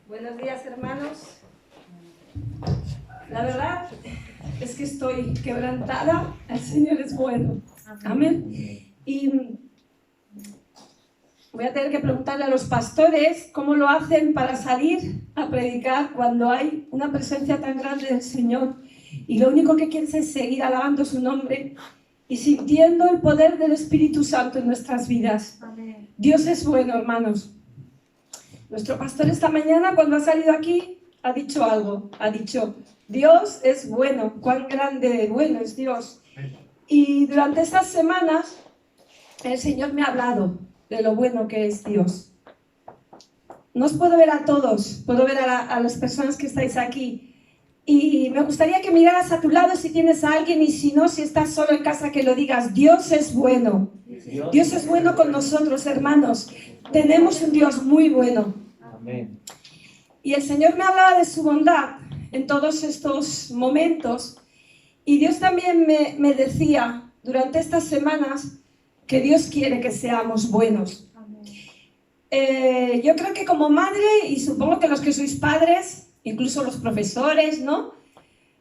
Buenos días, hermanos. La verdad es que estoy quebrantada. El Señor es bueno. Amén. Y voy a tener que preguntarle a los pastores cómo lo hacen para salir a predicar cuando hay una presencia tan grande del Señor y lo único que quieren es seguir alabando su nombre y sintiendo el poder del Espíritu Santo en nuestras vidas. Amén. Dios es bueno, hermanos. Nuestro pastor esta mañana, cuando ha salido aquí, ha dicho algo. Ha dicho, Dios es bueno, cuán grande y bueno es Dios. Y durante estas semanas, el Señor me ha hablado de lo bueno que es Dios. No os puedo ver a todos, puedo ver a las personas que estáis aquí. Y me gustaría que miraras a tu lado si tienes a alguien, y si no, si estás solo en casa, que lo digas. Dios es bueno. Dios es bueno con nosotros, hermanos. Tenemos un Dios muy bueno. Amén. Y el Señor me hablaba de su bondad en todos estos momentos. Y Dios también me decía durante estas semanas que Dios quiere que seamos buenos. Yo creo que como madre, y supongo que los que sois padres, incluso los profesores, ¿no?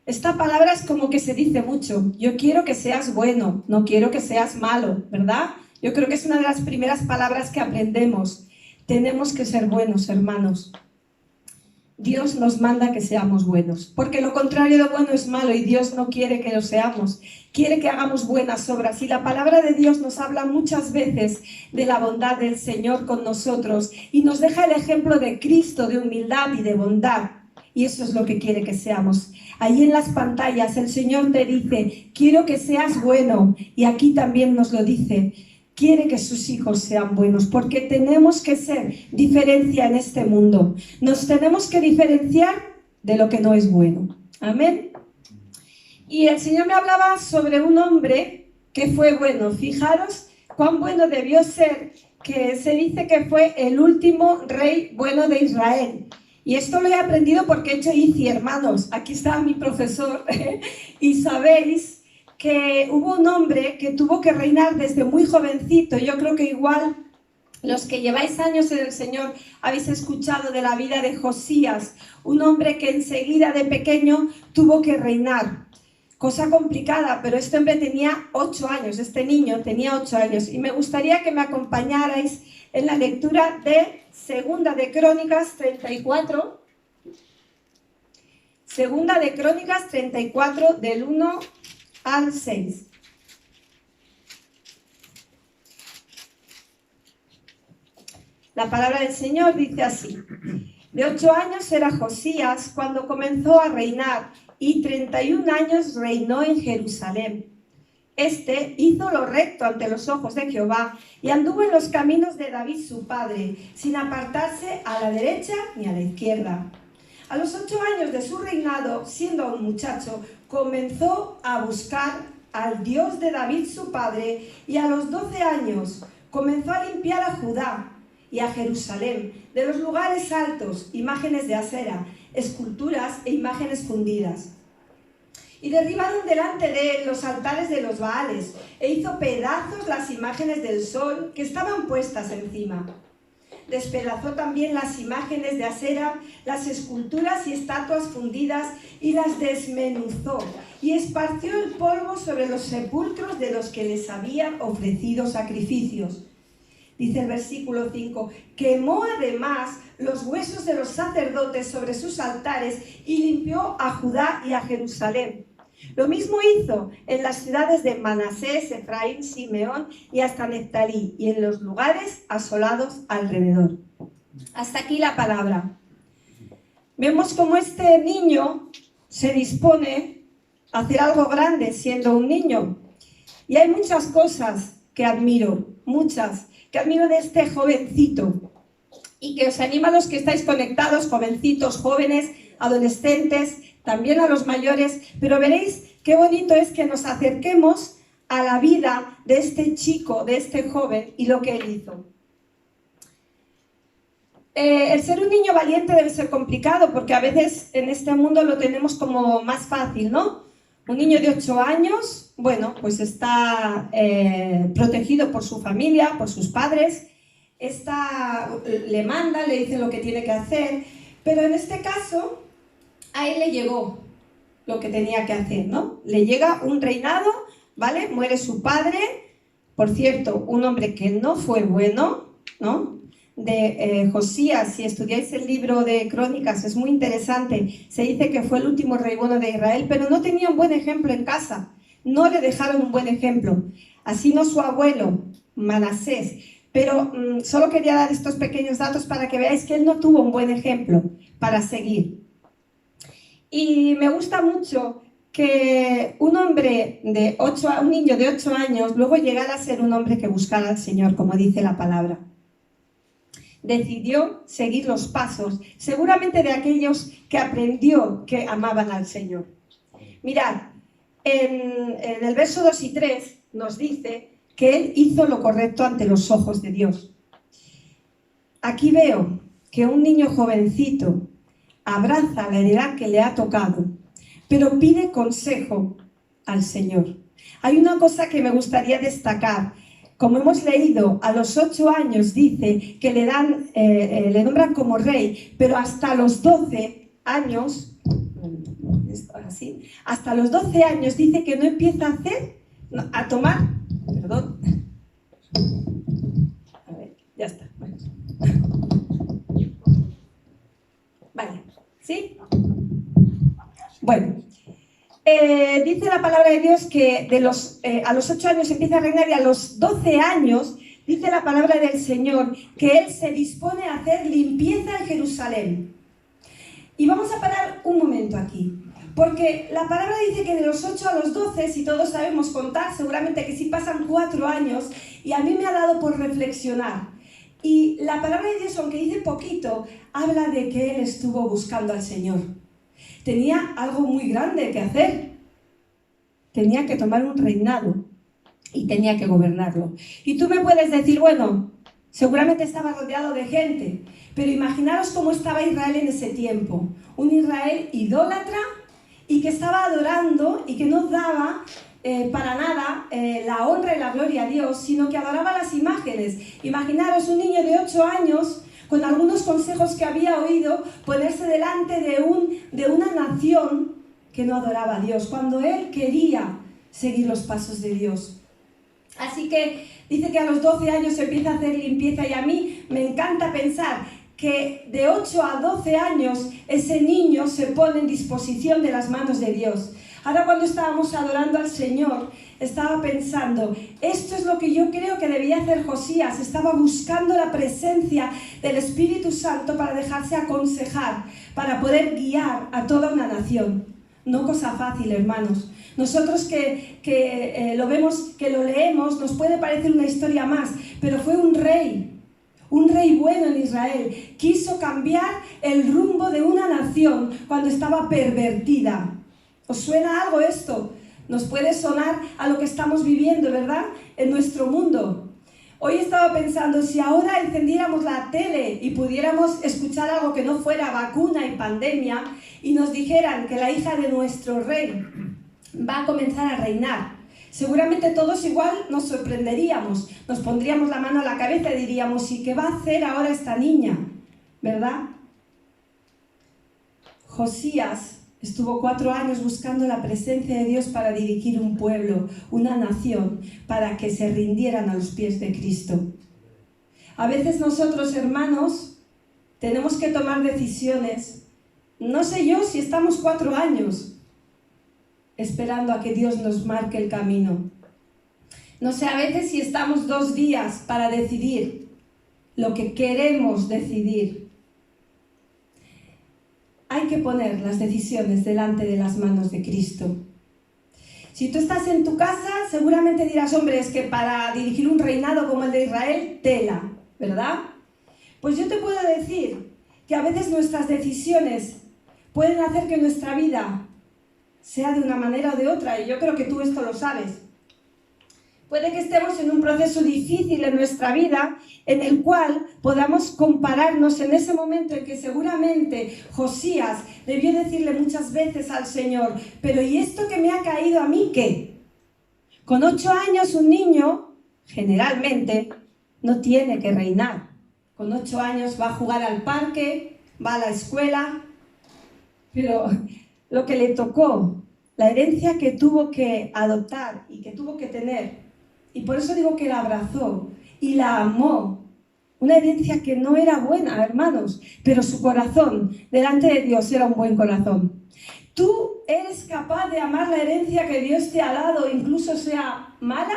Esta palabra es como que se dice mucho. Yo quiero que seas bueno, no quiero que seas malo, ¿verdad? Yo creo que es una de las primeras palabras que aprendemos. Tenemos que ser buenos, hermanos. Dios nos manda que seamos buenos, porque lo contrario de bueno es malo y Dios no quiere que lo seamos. Quiere que hagamos buenas obras. Y la palabra de Dios nos habla muchas veces de la bondad del Señor con nosotros y nos deja el ejemplo de Cristo, de humildad y de bondad. Y eso es lo que quiere que seamos. Ahí en las pantallas el Señor te dice, quiero que seas bueno. Y aquí también nos lo dice, quiere que sus hijos sean buenos, porque tenemos que ser diferencia en este mundo. Nos tenemos que diferenciar de lo que no es bueno. Amén. Y el Señor me hablaba sobre un hombre que fue bueno. Fijaros cuán bueno debió ser, que se dice que fue el último rey bueno de Israel. Y esto lo he aprendido porque he hecho ICI, hermanos. Aquí está mi profesor. Y sabéis que hubo un hombre que tuvo que reinar desde muy jovencito. Yo creo que igual los que lleváis años en el Señor habéis escuchado de la vida de Josías, un hombre que enseguida de pequeño tuvo que reinar. Cosa complicada, pero este hombre tenía 8 años, este niño tenía 8 años. Y me gustaría que me acompañarais en la lectura de Segunda de Crónicas 34. Segunda de Crónicas 34, del 1 al 6. La palabra del Señor dice así. De 8 años era Josías cuando comenzó a reinar y 31 años reinó en Jerusalén. Este hizo lo recto ante los ojos de Jehová y anduvo en los caminos de David su padre, sin apartarse a la derecha ni a la izquierda. A los 8 años de su reinado, siendo aún muchacho, comenzó a buscar al Dios de David su padre, y a los 12 años comenzó a limpiar a Judá y a Jerusalén de los lugares altos, imágenes de acera, esculturas e imágenes fundidas. Y derribaron delante de él los altares de los Baales, e hizo pedazos las imágenes del sol que estaban puestas encima. Despedazó también las imágenes de acera, las esculturas y estatuas fundidas, y las desmenuzó, y esparció el polvo sobre los sepulcros de los que les habían ofrecido sacrificios. Dice el versículo 5, quemó además los huesos de los sacerdotes sobre sus altares y limpió a Judá y a Jerusalén. Lo mismo hizo en las ciudades de Manasés, Efraín, Simeón y hasta Neftalí, y en los lugares asolados alrededor. Hasta aquí la palabra. Vemos cómo este niño se dispone a hacer algo grande siendo un niño. Y hay muchas cosas que admiro, que admiro de este jovencito, y que os animo a los que estáis conectados, jovencitos, jóvenes, adolescentes, también a los mayores, pero veréis qué bonito es que nos acerquemos a la vida de este chico, de este joven y lo que él hizo. El ser un niño valiente debe ser complicado, porque a veces en este mundo lo tenemos como más fácil, ¿no? Un niño de 8 años, bueno, pues está protegido por su familia, por sus padres, le manda, le dice lo que tiene que hacer, Pero en este caso, a él le llegó lo que tenía que hacer, ¿no? Le llega un reinado, ¿vale? Muere su padre, por cierto, un hombre que no fue bueno, ¿no? De Josías, si estudiáis el libro de Crónicas, es muy interesante, se dice que fue el último rey bueno de Israel, pero no tenía un buen ejemplo en casa, no le dejaron un buen ejemplo, así no su abuelo, Manasés, pero solo quería dar estos pequeños datos para que veáis que él no tuvo un buen ejemplo para seguir. Y me gusta mucho que un niño de 8 años, luego llegara a ser un hombre que buscara al Señor, como dice la palabra. Decidió seguir los pasos, seguramente de aquellos que aprendió que amaban al Señor. Mirad, en el verso 2 y 3 nos dice que él hizo lo correcto ante los ojos de Dios. Aquí veo que un niño jovencito abraza la heredad que le ha tocado, pero pide consejo al Señor. Hay una cosa que me gustaría destacar. Como hemos leído, a los 8 años dice que le nombran como rey, pero hasta los 12 años, hasta los 12 años dice que no empieza a tomar, perdón, a ver, ya está, vale, ¿sí? Bueno, dice la palabra de Dios que a los 8 años empieza a reinar y a los 12 años dice la palabra del Señor que Él se dispone a hacer limpieza en Jerusalén. Y vamos a parar un momento aquí, porque la palabra dice que de los 8 a los 12, si todos sabemos contar, seguramente que sí pasan 4 años, y a mí me ha dado por reflexionar. Y la palabra de Dios, aunque dice poquito, habla de que Él estuvo buscando al Señor. Tenía algo muy grande que hacer. Tenía que tomar un reinado y tenía que gobernarlo. Y tú me puedes decir, bueno, seguramente estaba rodeado de gente, pero imaginaros cómo estaba Israel en ese tiempo. Un Israel idólatra y que estaba adorando y que no daba para nada la honra y la gloria a Dios, sino que adoraba las imágenes. Imaginaros un niño de 8 años con algunos consejos que había oído, ponerse delante de una nación que no adoraba a Dios, cuando él quería seguir los pasos de Dios. Así que dice que a los 12 años se empieza a hacer limpieza, y a mí me encanta pensar que de 8 a 12 años ese niño se pone en disposición de las manos de Dios. Ahora, cuando estábamos adorando al Señor, estaba pensando, esto es lo que yo creo que debía hacer Josías. Estaba buscando la presencia del Espíritu Santo para dejarse aconsejar, para poder guiar a toda una nación. No cosa fácil, hermanos. Nosotros que lo vemos, que lo leemos, nos puede parecer una historia más, pero fue un rey bueno en Israel. Quiso cambiar el rumbo de una nación cuando estaba pervertida. ¿Os suena algo esto? Nos puede sonar a lo que estamos viviendo, ¿verdad? En nuestro mundo. Hoy estaba pensando, si ahora encendiéramos la tele y pudiéramos escuchar algo que no fuera vacuna y pandemia, y nos dijeran que la hija de nuestro rey va a comenzar a reinar, seguramente todos igual nos sorprenderíamos, nos pondríamos la mano a la cabeza y diríamos, ¿y qué va a hacer ahora esta niña? ¿Verdad? Josías estuvo 4 años buscando la presencia de Dios para dirigir un pueblo, una nación, para que se rindieran a los pies de Cristo. A veces nosotros, hermanos, tenemos que tomar decisiones. No sé yo si estamos 4 años esperando a que Dios nos marque el camino. No sé a veces si estamos 2 días para decidir lo que queremos decidir. Hay que poner las decisiones delante de las manos de Cristo. Si tú estás en tu casa, seguramente dirás, hombre, es que para dirigir un reinado como el de Israel, tela, ¿verdad? Pues yo te puedo decir que a veces nuestras decisiones pueden hacer que nuestra vida sea de una manera o de otra, y yo creo que tú esto lo sabes. Puede que estemos en un proceso difícil en nuestra vida, en el cual podamos compararnos en ese momento en que seguramente Josías debió decirle muchas veces al Señor, pero ¿y esto que me ha caído a mí qué? Con 8 años un niño, generalmente, no tiene que reinar. Con 8 años va a jugar al parque, va a la escuela, pero lo que le tocó, la herencia que tuvo que adoptar y que tuvo que tener, y por eso digo que la abrazó y la amó, una herencia que no era buena, hermanos, pero su corazón delante de Dios era un buen corazón. ¿Tú eres capaz de amar la herencia que Dios te ha dado, incluso sea mala?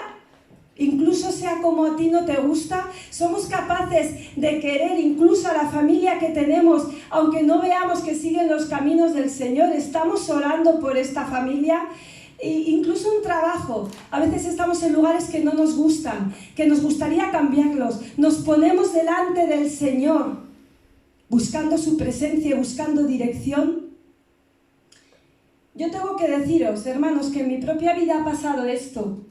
Incluso sea como a ti no te gusta. Somos capaces de querer incluso a la familia que tenemos, aunque no veamos que siguen los caminos del Señor. Estamos orando por esta familia. E incluso un trabajo. A veces estamos en lugares que no nos gustan, que nos gustaría cambiarlos. Nos ponemos delante del Señor, buscando su presencia y buscando dirección. Yo tengo que deciros, hermanos, que en mi propia vida ha pasado esto.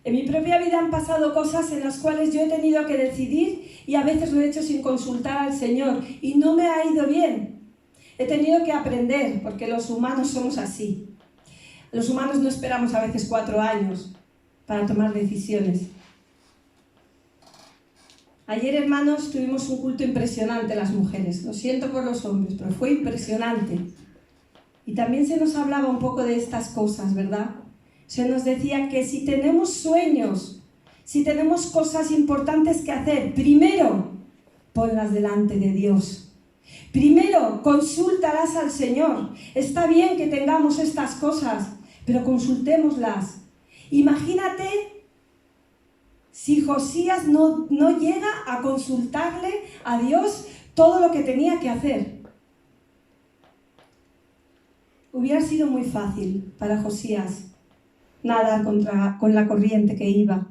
En mi propia vida han pasado cosas en las cuales yo he tenido que decidir y a veces lo he hecho sin consultar al Señor y no me ha ido bien. He tenido que aprender, porque los humanos somos así. Los humanos no esperamos a veces 4 años para tomar decisiones. Ayer, hermanos, tuvimos un culto impresionante las mujeres. Lo siento por los hombres, pero fue impresionante. Y también se nos hablaba un poco de estas cosas, ¿verdad? Se nos decía que si tenemos sueños, si tenemos cosas importantes que hacer, primero, ponlas delante de Dios. Primero, consúltalas al Señor. Está bien que tengamos estas cosas, pero consultémoslas. Imagínate si Josías no llega a consultarle a Dios todo lo que tenía que hacer. Hubiera sido muy fácil para Josías nadar con la corriente que iba.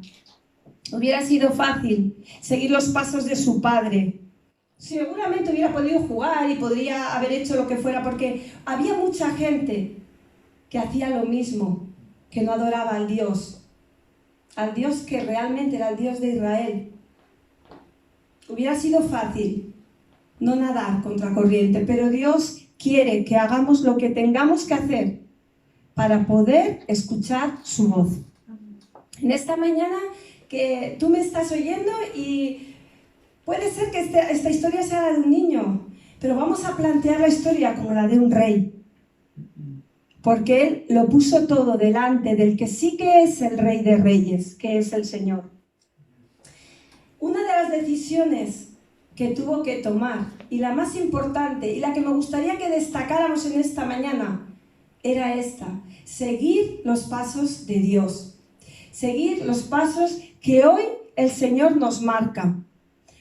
Hubiera sido fácil seguir los pasos de su padre. Seguramente hubiera podido jugar y podría haber hecho lo que fuera, porque había mucha gente que hacía lo mismo, que no adoraba al Dios que realmente era el Dios de Israel. Hubiera sido fácil no nadar contra corriente, pero Dios quiere que hagamos lo que tengamos que hacer para poder escuchar su voz. En esta mañana que tú me estás oyendo y puede ser que esta historia sea la de un niño, pero vamos a plantear la historia como la de un rey. Porque Él lo puso todo delante del que sí que es el Rey de Reyes, que es el Señor. Una de las decisiones que tuvo que tomar, y la más importante, y la que me gustaría que destacáramos en esta mañana, era esta: seguir los pasos de Dios. Seguir los pasos que hoy el Señor nos marca.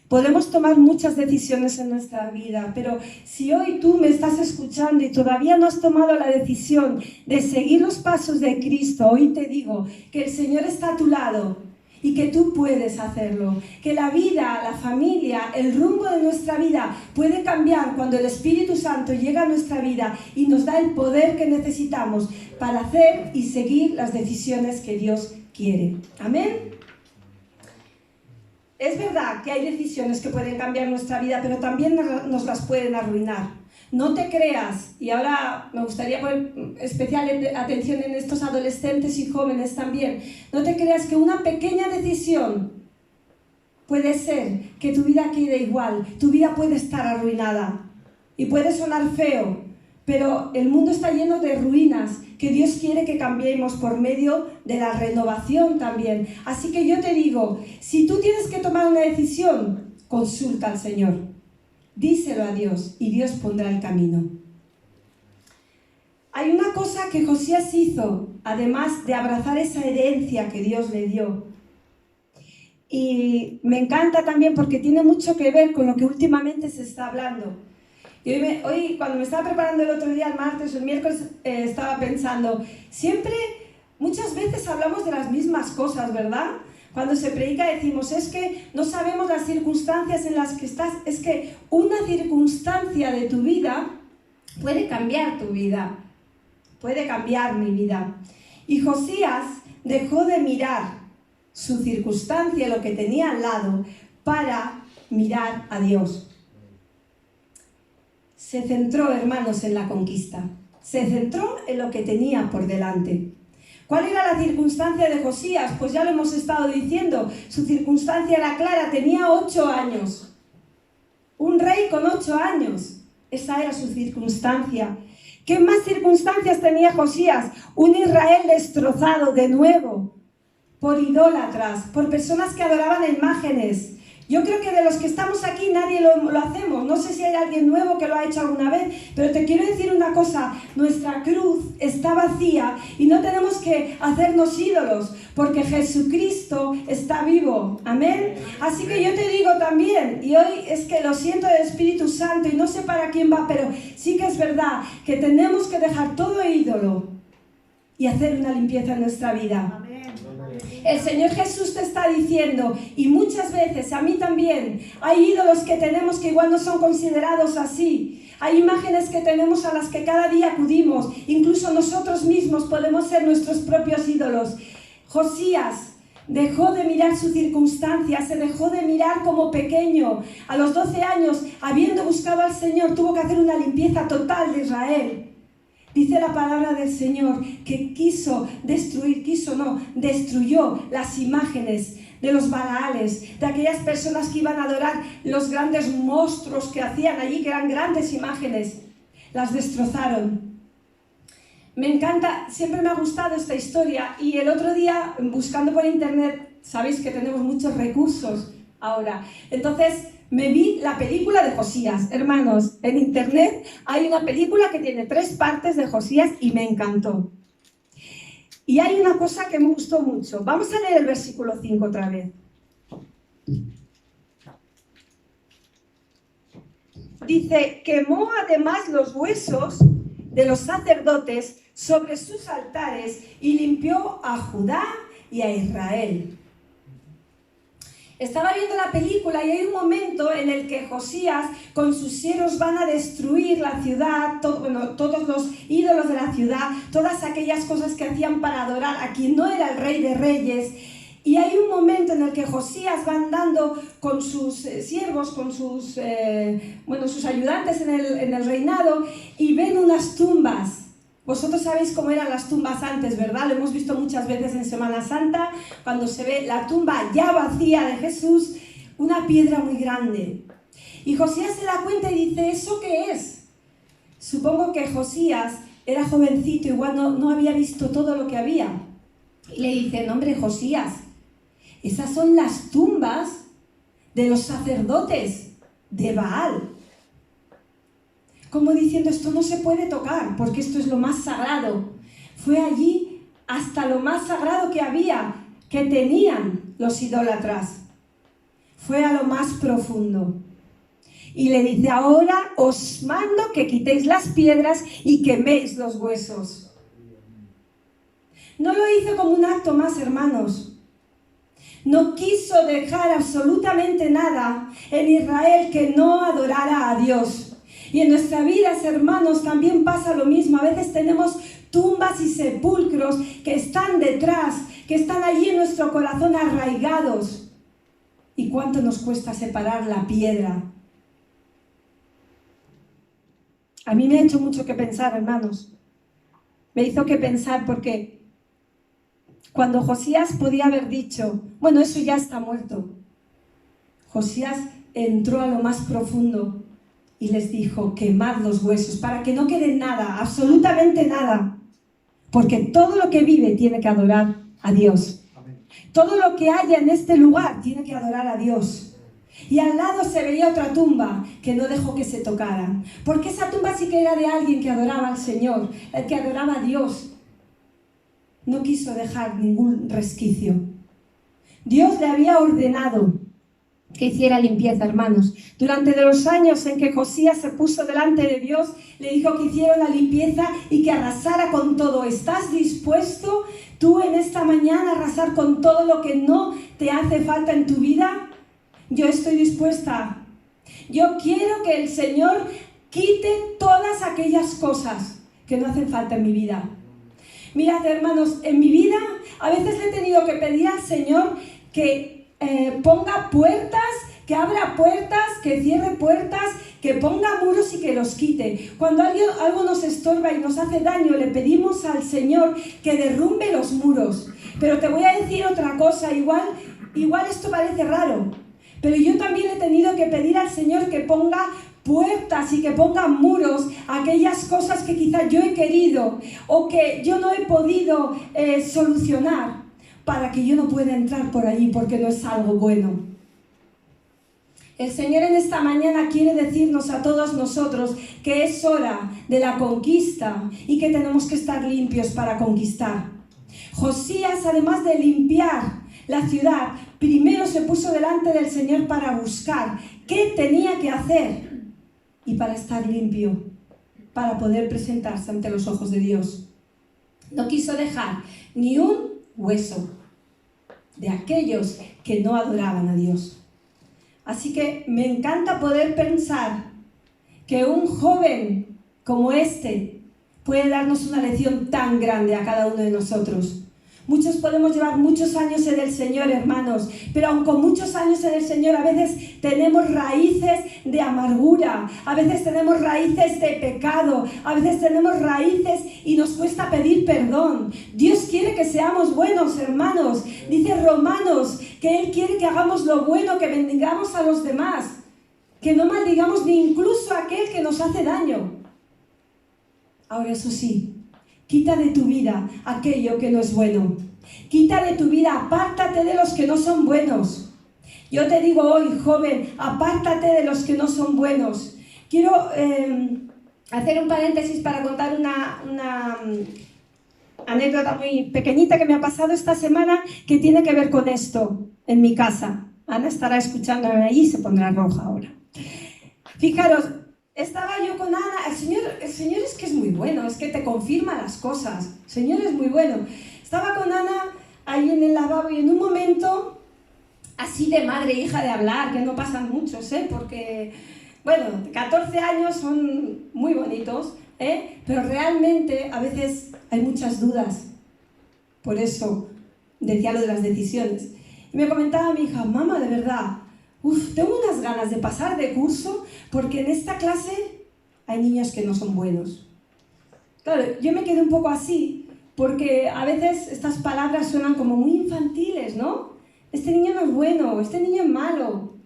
Podemos tomar muchas decisiones en nuestra vida, pero si hoy tú me estás escuchando y todavía no has tomado la decisión de seguir los pasos de Cristo, hoy te digo que el Señor está a tu lado y que tú puedes hacerlo. Que la vida, la familia, el rumbo de nuestra vida puede cambiar cuando el Espíritu Santo llega a nuestra vida y nos da el poder que necesitamos para hacer y seguir las decisiones que Dios quiere. Amén. Es verdad que hay decisiones que pueden cambiar nuestra vida, pero también nos las pueden arruinar. No te creas, y ahora me gustaría poner especial atención en estos adolescentes y jóvenes también, no te creas que una pequeña decisión puede ser que tu vida quede igual, tu vida puede estar arruinada. Y puede sonar feo, pero el mundo está lleno de ruinas que Dios quiere que cambiemos por medio de la renovación también. Así que yo te digo, si tú tienes que tomar una decisión, consulta al Señor. Díselo a Dios y Dios pondrá el camino. Hay una cosa que Josías hizo, además de abrazar esa herencia que Dios le dio. Y me encanta también porque tiene mucho que ver con lo que últimamente se está hablando. Y hoy, cuando me estaba preparando el otro día, el martes o el miércoles, estaba pensando, muchas veces hablamos de las mismas cosas, ¿verdad? Cuando se predica decimos, es que no sabemos las circunstancias en las que estás, es que una circunstancia de tu vida puede cambiar tu vida, puede cambiar mi vida. Y Josías dejó de mirar su circunstancia, lo que tenía al lado, para mirar a Dios. Se centró, hermanos, en la conquista. Se centró en lo que tenía por delante. ¿Cuál era la circunstancia de Josías? Pues ya lo hemos estado diciendo. Su circunstancia era clara, tenía 8 años. Un rey con 8 años. Esa era su circunstancia. ¿Qué más circunstancias tenía Josías? Un Israel destrozado de nuevo por idólatras, por personas que adoraban imágenes. Yo creo que de los que estamos aquí nadie lo hacemos. No sé si hay alguien nuevo que lo ha hecho alguna vez, pero te quiero decir una cosa. Nuestra cruz está vacía y no tenemos que hacernos ídolos, porque Jesucristo está vivo. Amén. Así que yo te digo también, y hoy es que lo siento del Espíritu Santo y no sé para quién va, pero sí que es verdad que tenemos que dejar todo ídolo y hacer una limpieza en nuestra vida. El Señor Jesús te está diciendo, y muchas veces a mí también, hay ídolos que tenemos que igual no son considerados así. Hay imágenes que tenemos a las que cada día acudimos. Incluso nosotros mismos podemos ser nuestros propios ídolos. Josías dejó de mirar su circunstancia, se dejó de mirar como pequeño. A los 12 años, habiendo buscado al Señor, tuvo que hacer una limpieza total de Israel. Dice la palabra del Señor que destruyó las imágenes de los Baales, de aquellas personas que iban a adorar los grandes monstruos que hacían allí, que eran grandes imágenes. Las destrozaron. Me encanta, siempre me ha gustado esta historia, y el otro día, buscando por internet, sabéis que tenemos muchos recursos ahora, entonces me vi la película de Josías. Hermanos, en internet hay una película que tiene 3 partes de Josías y me encantó. Y hay una cosa que me gustó mucho. Vamos a leer el versículo 5 otra vez. Dice, quemó además los huesos de los sacerdotes sobre sus altares y limpió a Judá y a Israel. Estaba viendo la película y hay un momento en el que Josías con sus siervos van a destruir la ciudad, todos los ídolos de la ciudad, todas aquellas cosas que hacían para adorar a quien no era el rey de reyes. Y hay un momento en el que Josías va andando con sus siervos, con sus ayudantes en el reinado, y ven unas tumbas. Vosotros sabéis cómo eran las tumbas antes, ¿verdad? Lo hemos visto muchas veces en Semana Santa, cuando se ve la tumba ya vacía de Jesús, una piedra muy grande. Y Josías se da cuenta y dice, ¿eso qué es? Supongo que Josías era jovencito, igual no había visto todo lo que había. Y le dice, no, hombre, Josías, esas son las tumbas de los sacerdotes de Baal. Como diciendo, esto no se puede tocar, porque esto es lo más sagrado. Fue allí hasta lo más sagrado que había, que tenían los idólatras. Fue a lo más profundo. Y le dice, ahora os mando que quitéis las piedras y queméis los huesos. No lo hizo como un acto más, hermanos. No quiso dejar absolutamente nada en Israel que no adorara a Dios. Y en nuestras vidas, hermanos, también pasa lo mismo. A veces tenemos tumbas y sepulcros que están detrás, que están allí en nuestro corazón arraigados. ¿Y cuánto nos cuesta separar la piedra? A mí me ha hecho mucho que pensar, hermanos. Me hizo que pensar porque cuando Josías podía haber dicho, bueno, eso ya está muerto. Josías entró a lo más profundo y les dijo, quemad los huesos, para que no quede nada, absolutamente nada. Porque todo lo que vive tiene que adorar a Dios. Amén. Todo lo que haya en este lugar tiene que adorar a Dios. Y al lado se veía otra tumba que no dejó que se tocaran. Porque esa tumba sí que era de alguien que adoraba al Señor, el que adoraba a Dios. No quiso dejar ningún resquicio. Dios le había ordenado que hiciera limpieza, hermanos. Durante los años en que Josías se puso delante de Dios, le dijo que hiciera la limpieza y que arrasara con todo. ¿Estás dispuesto tú en esta mañana a arrasar con todo lo que no te hace falta en tu vida? Yo estoy dispuesta. Yo quiero que el Señor quite todas aquellas cosas que no hacen falta en mi vida. Mirad, hermanos, en mi vida a veces le he tenido que pedir al Señor que ponga puertas, que abra puertas, que cierre puertas, que ponga muros y que los quite. Cuando algo nos estorba y nos hace daño, le pedimos al Señor que derrumbe los muros. Pero te voy a decir otra cosa, igual esto parece raro, pero yo también he tenido que pedir al Señor que ponga puertas y que ponga muros a aquellas cosas que quizá yo he querido o que yo no he podido solucionar, para que yo no pueda entrar por allí porque no es algo bueno. El Señor en esta mañana quiere decirnos a todos nosotros que es hora de la conquista y que tenemos que estar limpios para conquistar. Josías, además de limpiar la ciudad, primero se puso delante del Señor para buscar qué tenía que hacer y para estar limpio, para poder presentarse ante los ojos de Dios. No quiso dejar ni un hueso de aquellos que no adoraban a Dios. Así que me encanta poder pensar que un joven como este puede darnos una lección tan grande a cada uno de nosotros. Muchos podemos llevar muchos años en el Señor, hermanos, pero aun con muchos años en el Señor, a veces tenemos raíces de amargura, a veces tenemos raíces de pecado, a veces tenemos raíces y nos cuesta pedir perdón. Dios quiere que seamos buenos, hermanos. Dice Romanos que Él quiere que hagamos lo bueno, que bendigamos a los demás, que no maldigamos ni incluso a aquel que nos hace daño. Ahora, eso sí, quita de tu vida aquello que no es bueno. Quita de tu vida, apártate de los que no son buenos. Yo te digo hoy, joven, apártate de los que no son buenos. Quiero hacer un paréntesis para contar una anécdota muy pequeñita que me ha pasado esta semana que tiene que ver con esto en mi casa. Ana estará escuchándome ahí y se pondrá roja ahora. Fijaros, estaba yo con Ana, el Señor es que es muy bueno, es que te confirma las cosas, el Señor es muy bueno. Estaba con Ana ahí en el lavabo y en un momento, así de madre e hija de hablar, que no pasan muchos, porque, bueno, 14 años son muy bonitos, pero realmente a veces hay muchas dudas. Por eso decía lo de las decisiones. Y me comentaba mi hija, mamá, de verdad, tengo unas ganas de pasar de curso porque en esta clase hay niños que no son buenos. Claro, yo me quedé un poco así porque a veces estas palabras suenan como muy infantiles, ¿no? Este niño no es bueno, este niño es malo.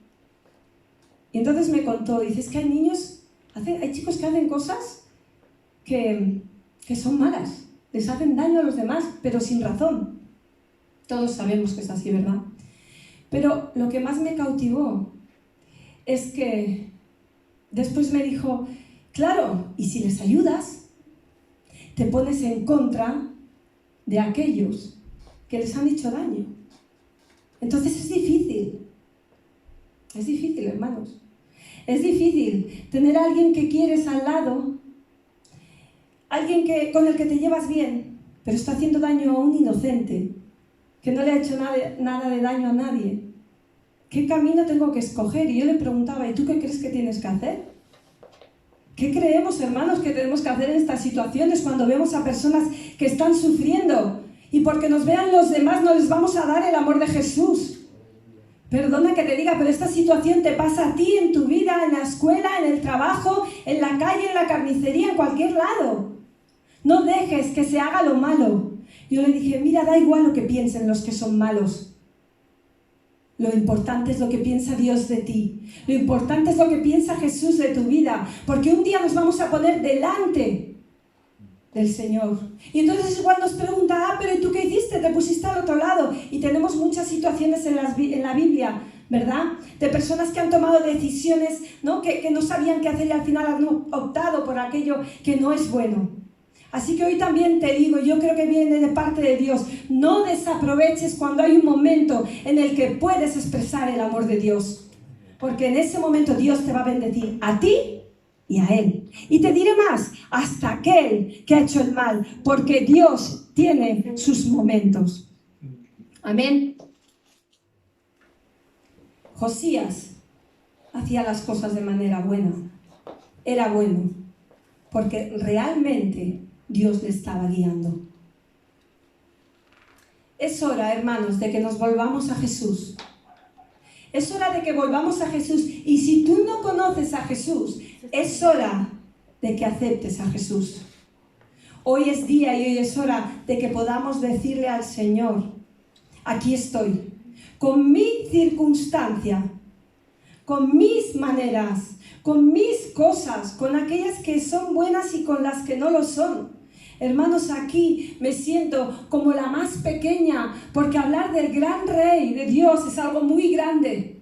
Y entonces me contó, dice, es que hay niños, hay chicos que hacen cosas que son malas, les hacen daño a los demás, pero sin razón. Todos sabemos que es así, ¿verdad? Pero lo que más me cautivó es que después me dijo, claro, y si les ayudas, te pones en contra de aquellos que les han hecho daño. Entonces es difícil, hermanos. Es difícil tener a alguien que quieres al lado, alguien con el que te llevas bien, pero está haciendo daño a un inocente, que no le ha hecho nada de daño a nadie. ¿Qué camino tengo que escoger? Y yo le preguntaba, ¿y tú qué crees que tienes que hacer? ¿Qué creemos, hermanos, que tenemos que hacer en estas situaciones cuando vemos a personas que están sufriendo? Y porque nos vean los demás no les vamos a dar el amor de Jesús. Perdona que te diga, pero esta situación te pasa a ti en tu vida, en la escuela, en el trabajo, en la calle, en la carnicería, en cualquier lado. No dejes que se haga lo malo. Yo le dije, mira, da igual lo que piensen los que son malos. Lo importante es lo que piensa Dios de ti. Lo importante es lo que piensa Jesús de tu vida. Porque un día nos vamos a poner delante del Señor. Y entonces igual nos pregunta, pero ¿y tú qué hiciste? Te pusiste al otro lado. Y tenemos muchas situaciones en la Biblia, ¿verdad? De personas que han tomado decisiones, ¿no? Que no sabían qué hacer y al final han optado por aquello que no es bueno. Así que hoy también te digo, yo creo que viene de parte de Dios, no desaproveches cuando hay un momento en el que puedes expresar el amor de Dios, porque en ese momento Dios te va a bendecir a ti y a Él. Y te diré más, hasta aquel que ha hecho el mal, porque Dios tiene sus momentos. Amén. Josías hacía las cosas de manera buena, era bueno, porque realmente Dios le estaba guiando. Es hora, hermanos, de que nos volvamos a Jesús. Es hora de que volvamos a Jesús. Y si tú no conoces a Jesús, es hora de que aceptes a Jesús. Hoy es día y hoy es hora de que podamos decirle al Señor, aquí estoy, con mi circunstancia, con mis maneras, con mis cosas, con aquellas que son buenas y con las que no lo son. Hermanos, aquí me siento como la más pequeña, porque hablar del gran Rey, de Dios, es algo muy grande.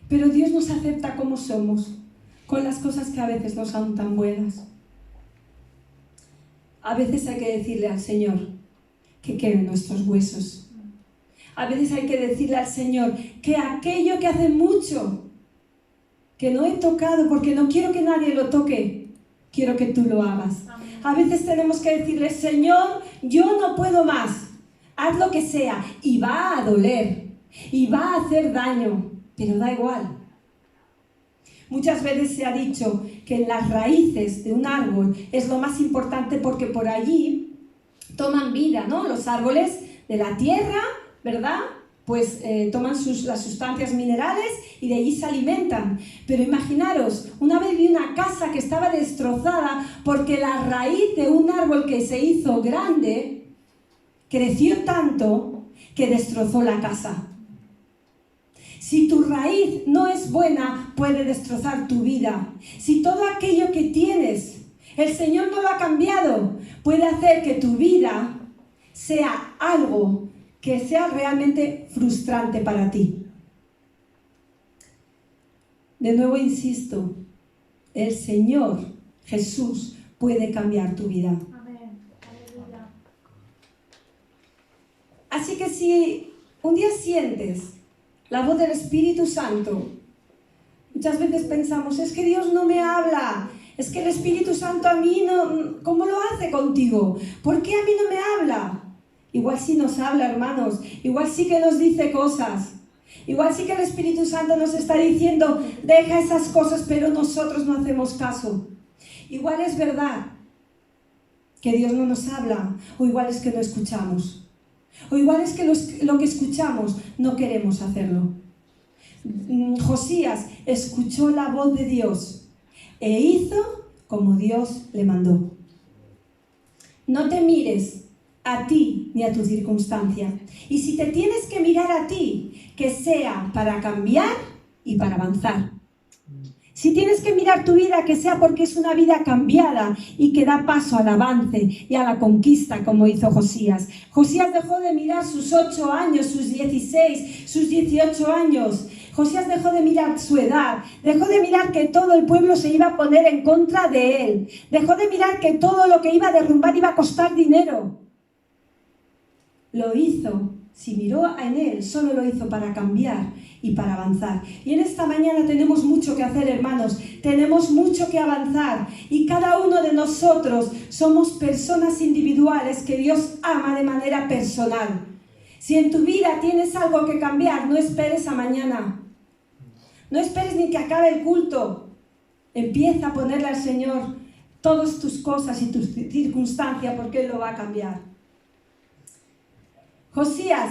Pero Dios nos acepta como somos, con las cosas que a veces no son tan buenas. A veces hay que decirle al Señor que queden nuestros huesos. A veces hay que decirle al Señor que aquello que hace mucho, que no he tocado porque no quiero que nadie lo toque, quiero que tú lo hagas. A veces tenemos que decirle, Señor, yo no puedo más, haz lo que sea, y va a doler, y va a hacer daño, pero da igual. Muchas veces se ha dicho que en las raíces de un árbol es lo más importante porque por allí toman vida, ¿no? Los árboles de la tierra, ¿verdad? Pues toman las sustancias minerales y de allí se alimentan. Pero imaginaros, una vez vi una casa que estaba destrozada porque la raíz de un árbol que se hizo grande creció tanto que destrozó la casa. Si tu raíz no es buena, puede destrozar tu vida. Si todo aquello que tienes, el Señor no lo ha cambiado, puede hacer que tu vida sea algo que sea realmente frustrante para ti. De nuevo insisto, el Señor Jesús puede cambiar tu vida. Amén. Aleluya. Así que si un día sientes la voz del Espíritu Santo, muchas veces pensamos, es que Dios no me habla, es que el Espíritu Santo a mí no, ¿cómo lo hace contigo? ¿Por qué a mí no me habla? Igual sí nos habla, hermanos, igual sí que nos dice cosas, igual sí que el Espíritu Santo nos está diciendo, deja esas cosas, pero nosotros no hacemos caso. Igual es verdad que Dios no nos habla, o igual es que no escuchamos. O igual es que lo que escuchamos no queremos hacerlo. Josías escuchó la voz de Dios e hizo como Dios le mandó. No te mires a ti ni a tu circunstancia. Y si te tienes que mirar a ti, que sea para cambiar y para avanzar. Si tienes que mirar tu vida, que sea porque es una vida cambiada y que da paso al avance y a la conquista, como hizo Josías. Josías dejó de mirar sus 8 años, sus 16, sus 18 años. Josías dejó de mirar su edad, dejó de mirar que todo el pueblo se iba a poner en contra de él. Dejó de mirar que todo lo que iba a derrumbar iba a costar dinero. Lo hizo, si miró en él, solo lo hizo para cambiar y para avanzar. Y en esta mañana tenemos mucho que hacer, hermanos, tenemos mucho que avanzar y cada uno de nosotros somos personas individuales que Dios ama de manera personal. Si en tu vida tienes algo que cambiar, no esperes a mañana, no esperes ni que acabe el culto, empieza a ponerle al Señor todas tus cosas y tus circunstancias porque Él lo va a cambiar. Josías,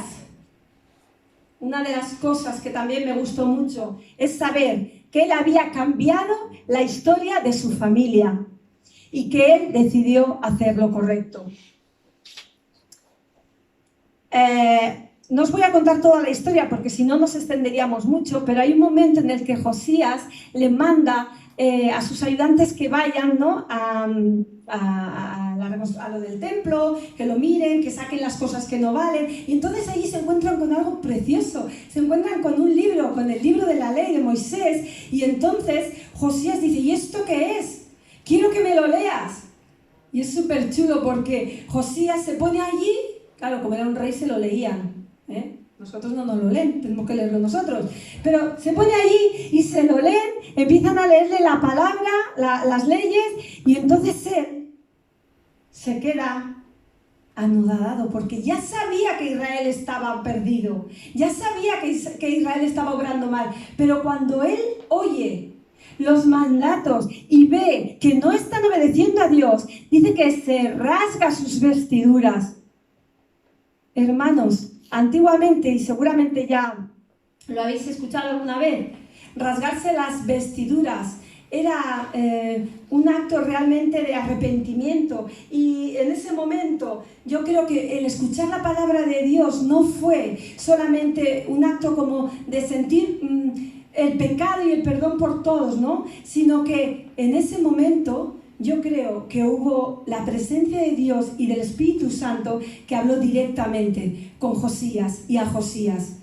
una de las cosas que también me gustó mucho es saber que él había cambiado la historia de su familia y que él decidió hacer lo correcto. No os voy a contar toda la historia porque si no nos extenderíamos mucho, pero hay un momento en el que Josías le manda a sus ayudantes que vayan, ¿no? a lo del templo, que lo miren, que saquen las cosas que no valen. Y entonces allí se encuentran con algo precioso, se encuentran con un libro, con el libro de la ley de Moisés. Y entonces Josías dice, ¿y esto qué es? Quiero que me lo leas. Y es súper chulo porque Josías se pone allí, claro, como era un rey se lo leían, ¿eh? Nosotros no nos lo leen, tenemos que leerlo nosotros. Pero se pone allí y se lo leen, empiezan a leerle la palabra, las leyes, y entonces él se queda anodado porque ya sabía que Israel estaba perdido, ya sabía que Israel estaba obrando mal, pero cuando él oye los mandatos y ve que no están obedeciendo a Dios, dice que se rasga sus vestiduras. Hermanos, antiguamente, y seguramente ya lo habéis escuchado alguna vez, rasgarse las vestiduras era un acto realmente de arrepentimiento. Y en ese momento yo creo que el escuchar la palabra de Dios no fue solamente un acto como de sentir el pecado y el perdón por todos, ¿no? Sino que en ese momento yo creo que hubo la presencia de Dios y del Espíritu Santo que habló directamente con Josías y a Josías.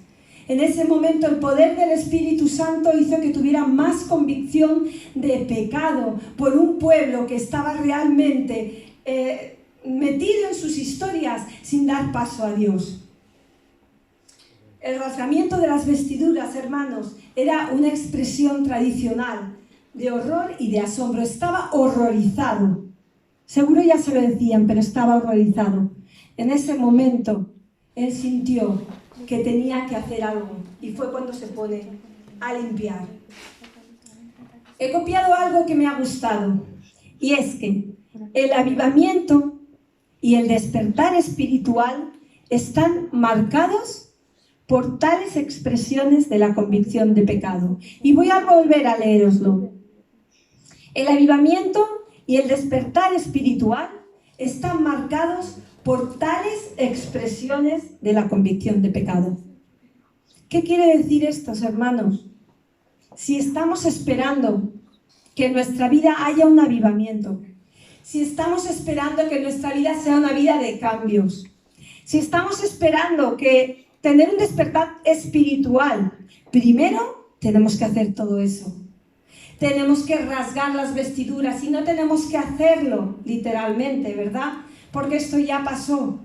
En ese momento el poder del Espíritu Santo hizo que tuviera más convicción de pecado por un pueblo que estaba realmente metido en sus historias sin dar paso a Dios. El rasgamiento de las vestiduras, hermanos, era una expresión tradicional de horror y de asombro. Estaba horrorizado. Seguro ya se lo decían, pero estaba horrorizado. En ese momento, él sintió que tenía que hacer algo y fue cuando se pone a limpiar. He copiado algo que me ha gustado y es que el avivamiento y el despertar espiritual están marcados por tales expresiones de la convicción de pecado. Y voy a volver a leeroslo. El avivamiento y el despertar espiritual están marcados por tales expresiones de la convicción de pecado. ¿Qué quiere decir esto, hermanos? Si estamos esperando que en nuestra vida haya un avivamiento, si estamos esperando que nuestra vida sea una vida de cambios, si estamos esperando que tener un despertar espiritual, primero tenemos que hacer todo eso. Tenemos que rasgar las vestiduras y no tenemos que hacerlo literalmente, ¿verdad? Porque esto ya pasó,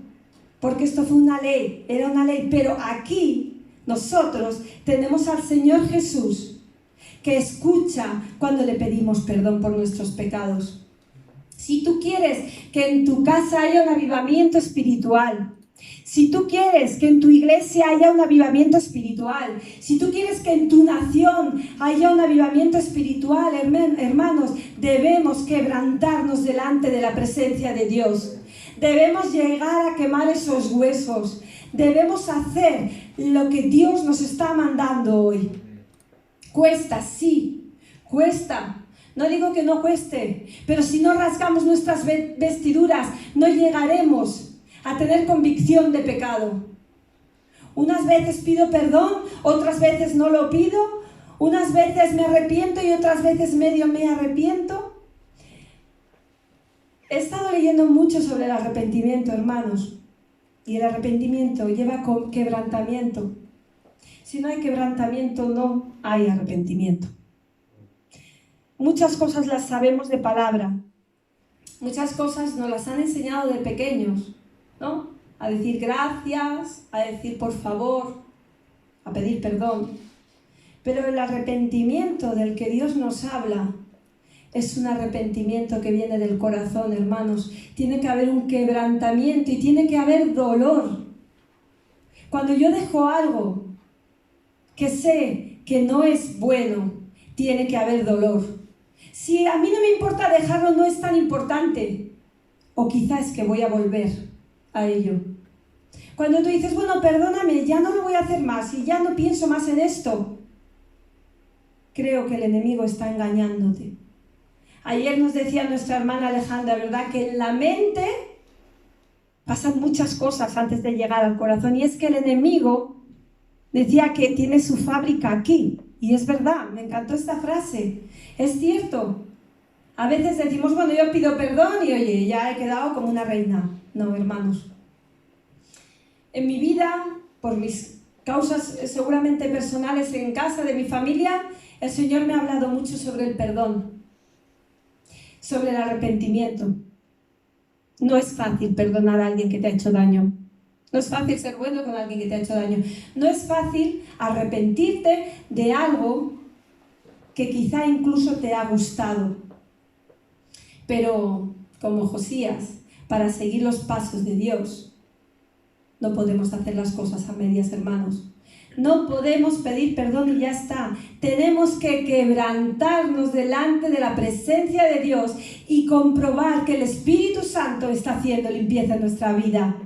porque esto fue una ley, era una ley, pero aquí nosotros tenemos al Señor Jesús que escucha cuando le pedimos perdón por nuestros pecados. Si tú quieres que en tu casa haya un avivamiento espiritual, si tú quieres que en tu iglesia haya un avivamiento espiritual, si tú quieres que en tu nación haya un avivamiento espiritual, hermanos, debemos quebrantarnos delante de la presencia de Dios. Debemos llegar a quemar esos huesos. Debemos hacer lo que Dios nos está mandando hoy. Cuesta, sí, cuesta. No digo que no cueste, pero si no rasgamos nuestras vestiduras, no llegaremos a tener convicción de pecado. Unas veces pido perdón, otras veces no lo pido, unas veces me arrepiento y otras veces medio me arrepiento. He estado leyendo mucho sobre el arrepentimiento, hermanos, y el arrepentimiento lleva con quebrantamiento. Si no hay quebrantamiento, no hay arrepentimiento. Muchas cosas las sabemos de palabra, muchas cosas nos las han enseñado de pequeños, ¿no? A decir gracias, a decir por favor, a pedir perdón. Pero el arrepentimiento del que Dios nos habla es un arrepentimiento que viene del corazón, hermanos. Tiene que haber un quebrantamiento y tiene que haber dolor. Cuando yo dejo algo que sé que no es bueno, tiene que haber dolor. Si a mí no me importa dejarlo, no es tan importante. O quizás es que voy a volver a ello. Cuando tú dices, bueno, perdóname, ya no lo voy a hacer más y ya no pienso más en esto, creo que el enemigo está engañándote. Ayer nos decía nuestra hermana Alejandra, ¿verdad? Que en la mente pasan muchas cosas antes de llegar al corazón. Y es que el enemigo decía que tiene su fábrica aquí. Y es verdad, me encantó esta frase. Es cierto. A veces decimos, bueno, yo pido perdón y oye, ya he quedado como una reina. No, hermanos. En mi vida, por mis causas seguramente personales en casa, de mi familia, el Señor me ha hablado mucho sobre el perdón, sobre el arrepentimiento. No es fácil perdonar a alguien que te ha hecho daño. No es fácil ser bueno con alguien que te ha hecho daño. No es fácil arrepentirte de algo que quizá incluso te ha gustado. Pero, como Josías, para seguir los pasos de Dios, no podemos hacer las cosas a medias, hermanos. No podemos pedir perdón y ya está. Tenemos que quebrantarnos delante de la presencia de Dios y comprobar que el Espíritu Santo está haciendo limpieza en nuestra vida.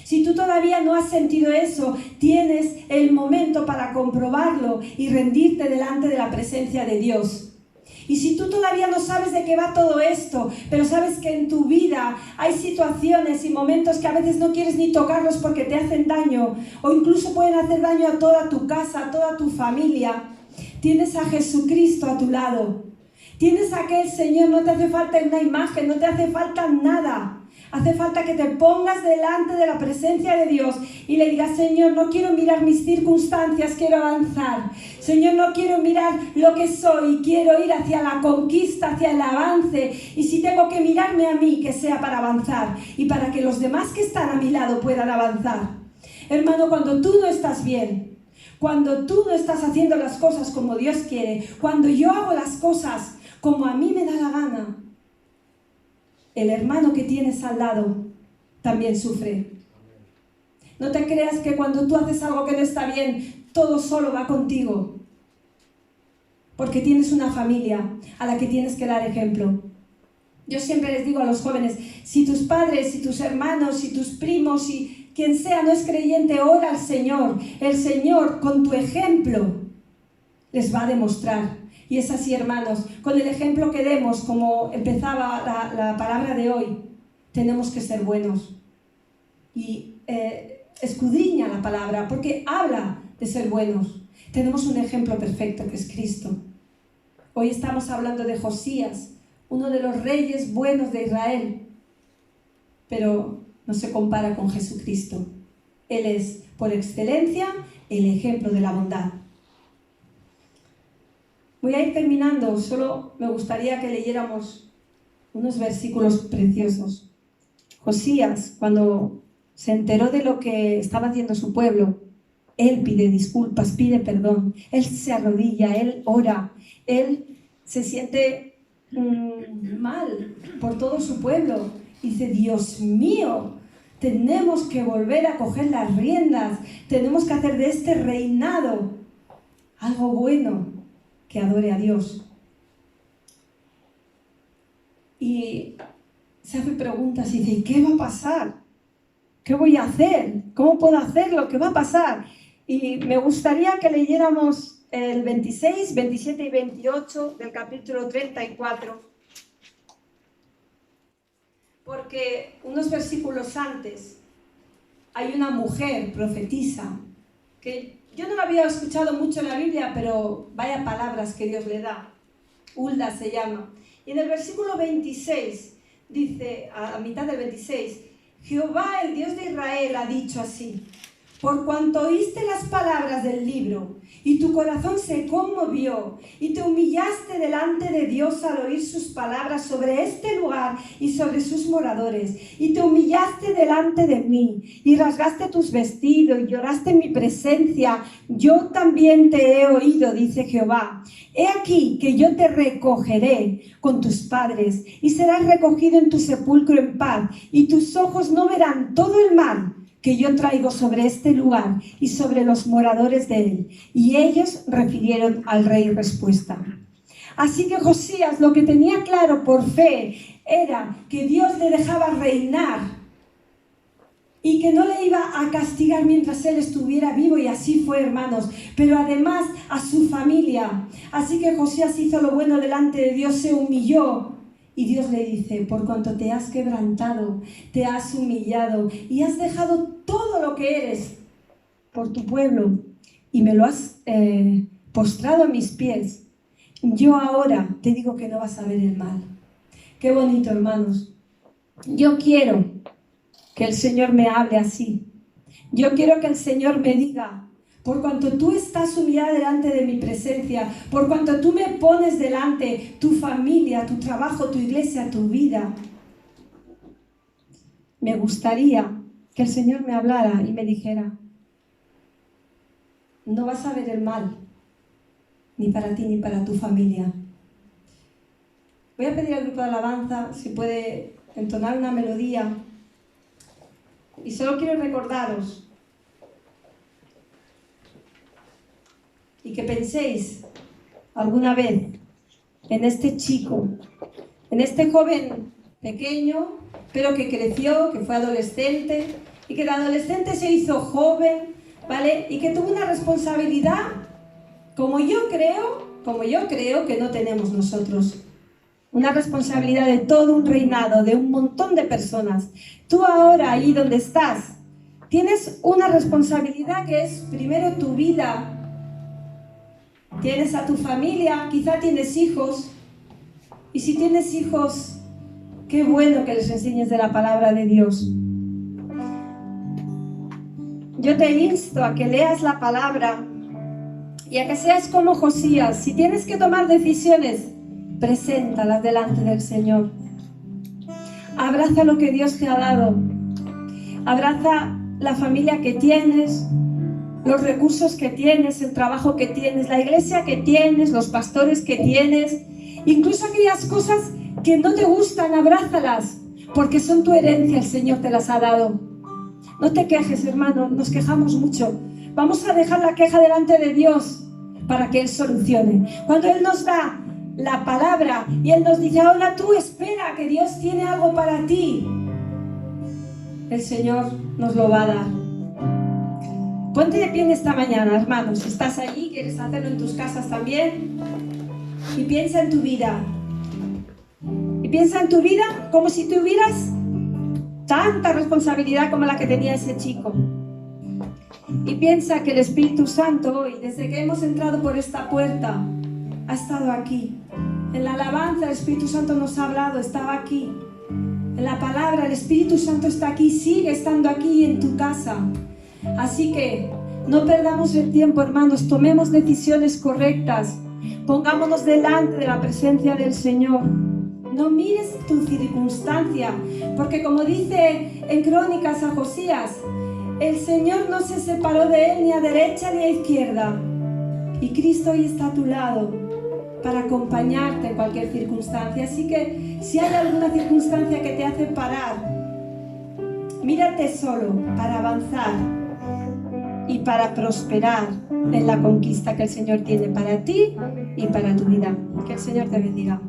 Si tú todavía no has sentido eso, tienes el momento para comprobarlo y rendirte delante de la presencia de Dios. Y si tú todavía no sabes de qué va todo esto, pero sabes que en tu vida hay situaciones y momentos que a veces no quieres ni tocarlos porque te hacen daño, o incluso pueden hacer daño a toda tu casa, a toda tu familia, Tienes a Jesucristo a tu lado. Tienes a aquel Señor, no te hace falta una imagen, no te hace falta nada. Hace falta que te pongas delante de la presencia de Dios y le digas: Señor, no quiero mirar mis circunstancias, quiero avanzar. Señor, no quiero mirar lo que soy, quiero ir hacia la conquista, hacia el avance. Y si tengo que mirarme a mí, que sea para avanzar y para que los demás que están a mi lado puedan avanzar. Hermano, cuando tú no estás bien, cuando tú no estás haciendo las cosas como Dios quiere, cuando yo hago las cosas como a mí me da la gana, el hermano que tienes al lado también sufre. No te creas que cuando tú haces algo que no está bien, todo solo va contigo. Porque tienes una familia a la que tienes que dar ejemplo. Yo siempre les digo a los jóvenes: si tus padres, si tus hermanos, si tus primos, si quien sea no es creyente, ora al Señor. El Señor, con tu ejemplo, les va a demostrar. Y es así, hermanos, con el ejemplo que demos, como empezaba la palabra de hoy, tenemos que ser buenos. Y escudriña la palabra, porque habla de ser buenos. Tenemos un ejemplo perfecto, que es Cristo. Hoy estamos hablando de Josías, uno de los reyes buenos de Israel, pero no se compara con Jesucristo. Él es, por excelencia, el ejemplo de la bondad. Voy a ir terminando, solo me gustaría que leyéramos unos versículos preciosos. Josías, cuando se enteró de lo que estaba haciendo su pueblo, él pide disculpas, pide perdón, él se arrodilla, él ora, él se siente mal por todo su pueblo. Dice: Dios mío, tenemos que volver a coger las riendas, tenemos que hacer de este reinado algo bueno, que adore a Dios. Y se hace preguntas y dice: ¿y qué va a pasar? ¿Qué voy a hacer? ¿Cómo puedo hacerlo? ¿Qué va a pasar? Y me gustaría que leyéramos el 26, 27 y 28 del capítulo 34, porque unos versículos antes hay una mujer profetisa que yo no la había escuchado mucho en la Biblia, pero vaya palabras que Dios le da. Hulda se llama. Y en el versículo 26 dice, a mitad del 26, Jehová, el Dios de Israel, ha dicho así: por cuanto oíste las palabras del libro, y tu corazón se conmovió, y te humillaste delante de Dios al oír sus palabras sobre este lugar y sobre sus moradores, y te humillaste delante de mí, y rasgaste tus vestidos, y lloraste en mi presencia, yo también te he oído, dice Jehová. He aquí que yo te recogeré con tus padres, y serás recogido en tu sepulcro en paz, y tus ojos no verán todo el mal que yo traigo sobre este lugar y sobre los moradores de él. Y ellos refirieron al rey respuesta. Así que Josías lo que tenía claro por fe era que Dios le dejaba reinar y que no le iba a castigar mientras él estuviera vivo, y así fue, hermanos, pero además a su familia. Así que Josías hizo lo bueno delante de Dios, se humilló. Y Dios le dice: por cuanto te has quebrantado, te has humillado y has dejado todo lo que eres por tu pueblo y me lo has postrado a mis pies, yo ahora te digo que no vas a ver el mal. Qué bonito, hermanos. Yo quiero que el Señor me hable así. Yo quiero que el Señor me diga: por cuanto tú estás humillada delante de mi presencia, por cuanto tú me pones delante, tu familia, tu trabajo, tu iglesia, tu vida, me gustaría que el Señor me hablara y me dijera: no vas a ver el mal, ni para ti ni para tu familia. Voy a pedir al grupo de alabanza si puede entonar una melodía, y solo quiero recordaros y que penséis alguna vez en este chico, en este joven pequeño, pero que creció, que fue adolescente, y que de adolescente se hizo joven, ¿vale? Y que tuvo una responsabilidad, como yo creo que no tenemos nosotros. Una responsabilidad de todo un reinado, de un montón de personas. Tú ahora, ahí donde estás, tienes una responsabilidad que es primero tu vida, tienes a tu familia, quizá tienes hijos. Y si tienes hijos, qué bueno que les enseñes de la palabra de Dios. Yo te insto a que leas la palabra y a que seas como Josías. Si tienes que tomar decisiones, preséntalas delante del Señor. Abraza lo que Dios te ha dado. Abraza la familia que tienes, los recursos que tienes, el trabajo que tienes, la iglesia que tienes, los pastores que tienes, incluso aquellas cosas que no te gustan, abrázalas, porque son tu herencia, el Señor te las ha dado. No te quejes, hermano, nos quejamos mucho. Vamos a dejar la queja delante de Dios para que Él solucione. Cuando Él nos da la palabra y Él nos dice, ahora tú espera que Dios tiene algo para ti, el Señor nos lo va a dar. Ponte de pie en esta mañana, hermano. Si estás allí, quieres hacerlo en tus casas también. Y piensa en tu vida. Y piensa en tu vida como si tuvieras tanta responsabilidad como la que tenía ese chico. Y piensa que el Espíritu Santo hoy, desde que hemos entrado por esta puerta, ha estado aquí. En la alabanza el Espíritu Santo nos ha hablado, estaba aquí. En la palabra el Espíritu Santo está aquí, sigue estando aquí en tu casa. Así que no perdamos el tiempo, hermanos, tomemos decisiones correctas, pongámonos delante de la presencia del Señor. No mires tu circunstancia, porque como dice en Crónicas a Josías, el Señor no se separó de él ni a derecha ni a izquierda. Y Cristo hoy está a tu lado para acompañarte en cualquier circunstancia. Así que si hay alguna circunstancia que te hace parar, mírate solo para avanzar y para prosperar en la conquista que el Señor tiene para ti y para tu vida. Que el Señor te bendiga.